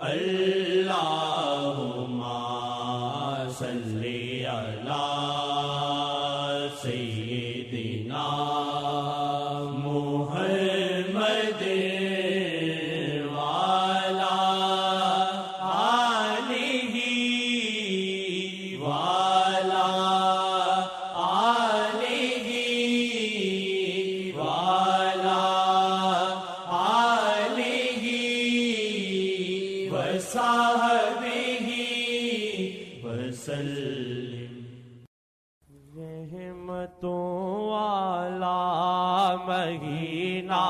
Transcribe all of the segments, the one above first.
اللہم صلی علی سیدنا محمد وعلی آلہ وعلی آلہ وعلی آلہ وصحبہ وسلم۔ رحمتوں والا مہینہ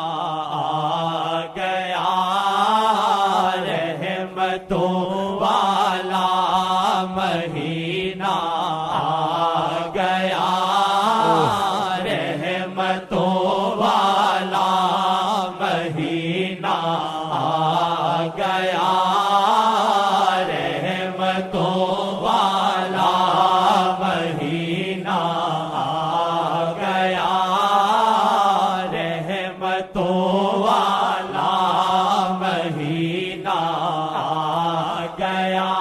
آ گیا، رحمتوں والا مہینہ آ گیا، رحمتوں والا مہینہ آ گیا، رحمتوں والا مہینہ آ گیا، رحمتوں والا مہینہ آ گیا،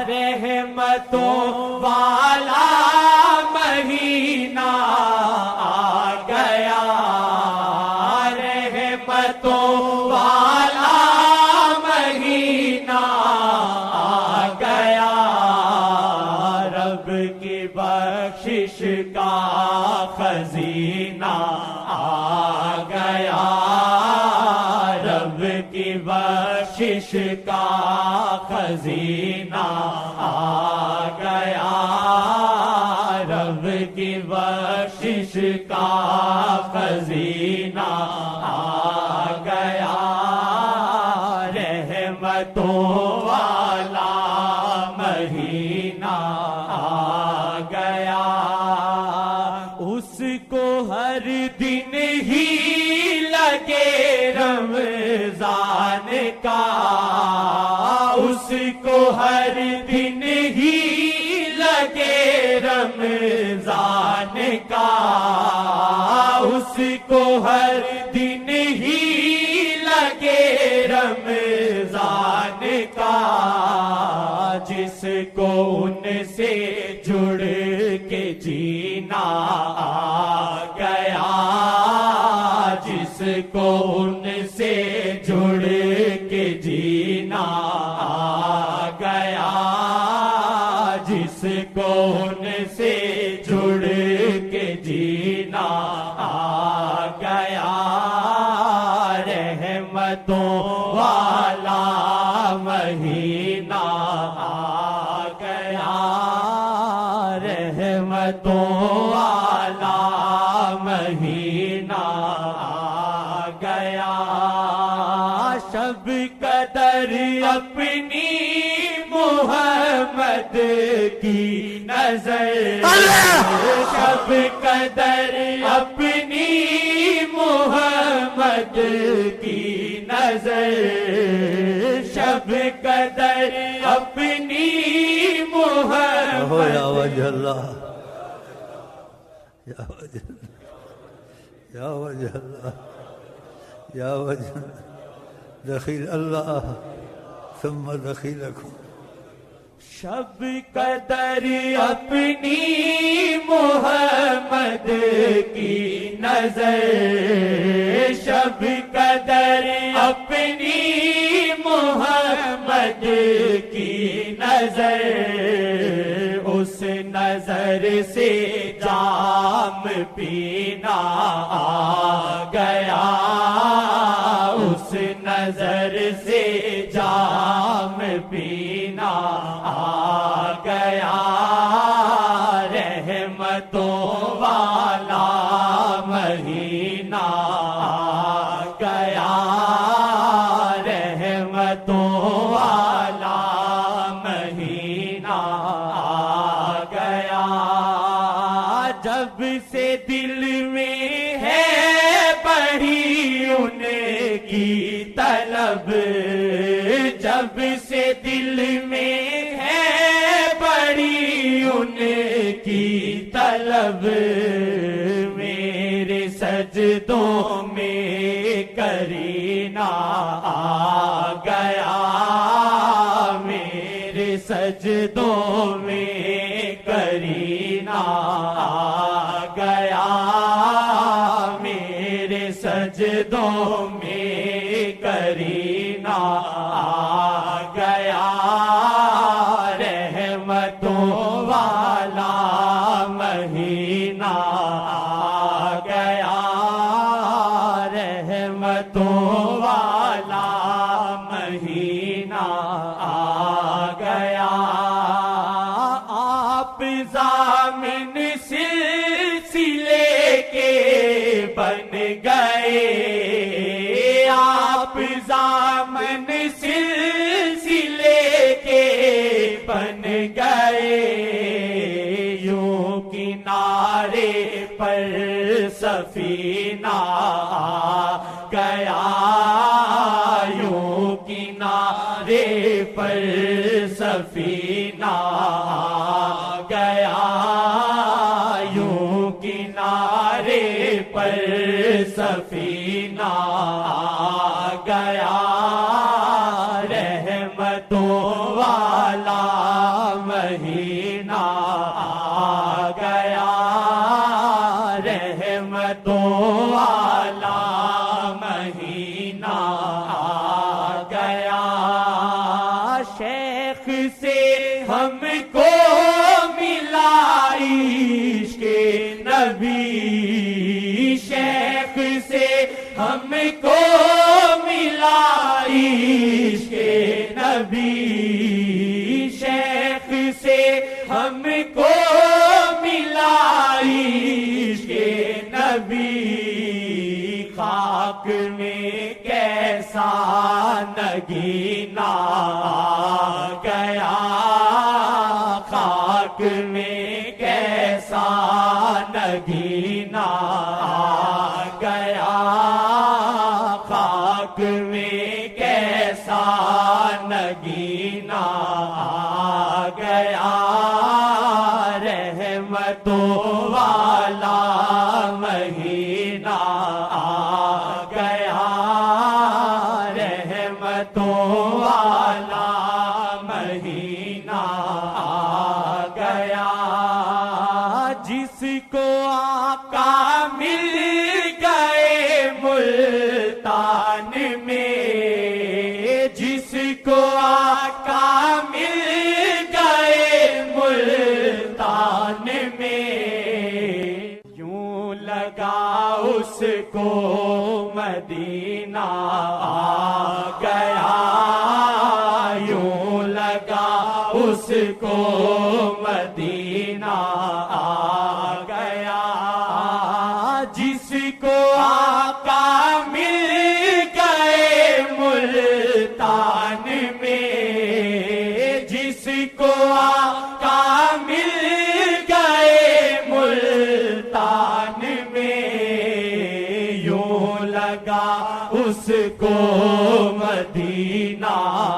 رحمتوں والا مہینہ آ گیا، رحمتوں والا مہینہ آ گیا، رب کی بخشش کا خزینہ آ گیا، رب کی بخشش کا خزینہ آ گیا، رب کی بخشش کا خزینہ آ گیا، رحمتوں والا مہینہ آ گیا، اس کو ہر دن ہی لگے رمضان کا، اس کو ہر دن ہی لگے رمضان کا، اس کو ہر دن ہی لگے رمضان کا، جس کو ان سے جڑ کے جینا آ گیا، جس کو ان سے جڑ کے جینا آ گیا، جس کو ان سے جڑ کے جینا آ گیا، رحمتوں والا مہینہ آ گیا، رحمتوں والا مہینہ آ گیا، شب قدر اپنی محمد کی نظر، شب قدر اپنی محمد کی نظر، شب قدر اپنی محمد، یا وجہ اللہ، یا وجہ اللہ، یا وجہ اللہ، یا وجہ دخیل اللہ ثم دخیلکم، شب قدر اپنی محمد کی نظر، شب قدر اپنی محمد کی نظر، اس نظر سے جام پینا آ گیا، اس نظر سے جام پینا آ گیا، رحمتوں والا مہینہ آ گیا، رحمتوں والا مہینہ آ گیا، جب سے دل میں ہے بڑھی ان کی طلب، جب سے دل میں ہے بڑی ان کی طلب، میرے سجدوں میں کرینہ آ گیا، سجدوں میں کرینہ آ گیا، میرے سجدوں میں کرینہ آ گیا، رحمتوں والا مہینہ آ گیا، رحمتوں والا مہینہ آ گیا، آپ ضامن سلسلے کے بن گئے، آپ ضامن سلسلے کے بن گئے، یوں کنارے پر سفینہ آ گیا، یوں کنارے پر سفینہ آ گیا، یوں کنارے پر سفینہ آ گیا، رحمتوں والا مہینہ آ گیا، رحمتوں والا مہینہ آ گیا، شیخ سے ہم کو ملا عشق نبی، شیخ سے ہم کو ملا عشق نبی، شیخ سے ہم کو ملا عشق نبی، خاک میں کیسا نگینہ آ گیا، خاک میں کیسا نگینہ آ گیا، خاک میں کیسا نگینہ آ گیا، رحمتوں والا مہینہ آ گیا، رحمتوں والا مہینہ آ گیا، جس کو آقا مل گئے ملتان میں، جس کو آقا مل گئے ملتان میں، یوں لگا اس کو مدینہ آ گیا، یوں لگا اس کو مدینہ آ گیا، جس کو آقا مل گئے ملتان میں، جس کو آقا مل گئے ملتان میں، یوں لگا اس کو مدینہ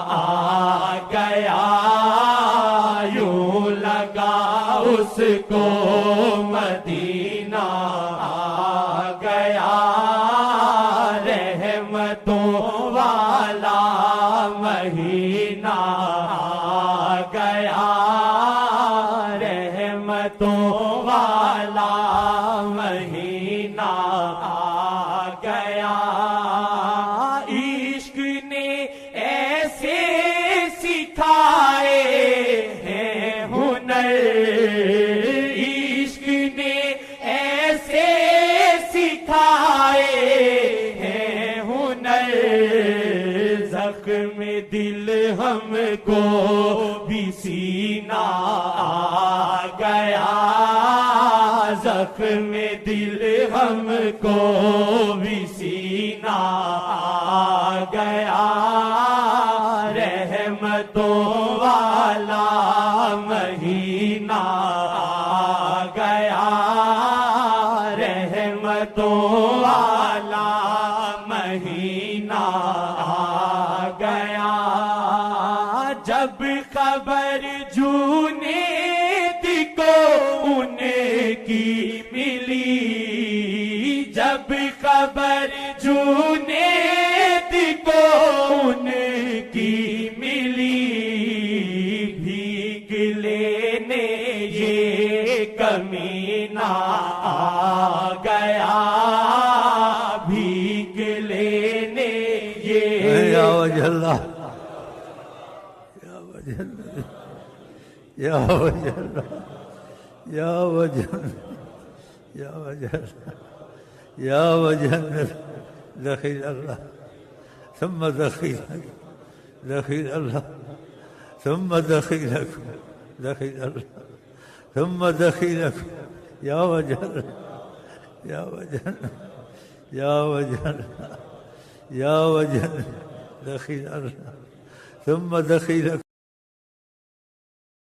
آ گیا، یوں لگا اس کو مدینہ آ گیا، رحمتوں والا مہینہ آ گیا، رحمتوں والا مہینہ آ گیا، عشق نے ایسے سکھائے ہیں ہنر، عشق نے ایسے سکھائے ہیں ہنر، زخم دل ہم کو بھی سینہ آ گیا، زخم دل ہم کو بھی سینہ آ گیا، رحمتوں والا مہینہ آ گیا، رحمتوں والا مہینہ آ گیا، جب خبر جنید کو ان کی ملی، جب خبر جنید کو ان کی ملی، بھیگ کمینہ آ گیا بھیگ لینے یہ یا وجہ اللہ یا وجہ اللہ یا وجہ اللہ یا وجہ یا وجہ اللہ یا وجہ اللہ دخیل اللہ ثم دخیلک دخیل اللہ ثم دخیلک دخیل اللہ ثم دخیلک یا وجہ اللہ یا وجہ اللہ یا وجہ اللہ یا وجہ اللہ دخیل اللہ ثم دخیلک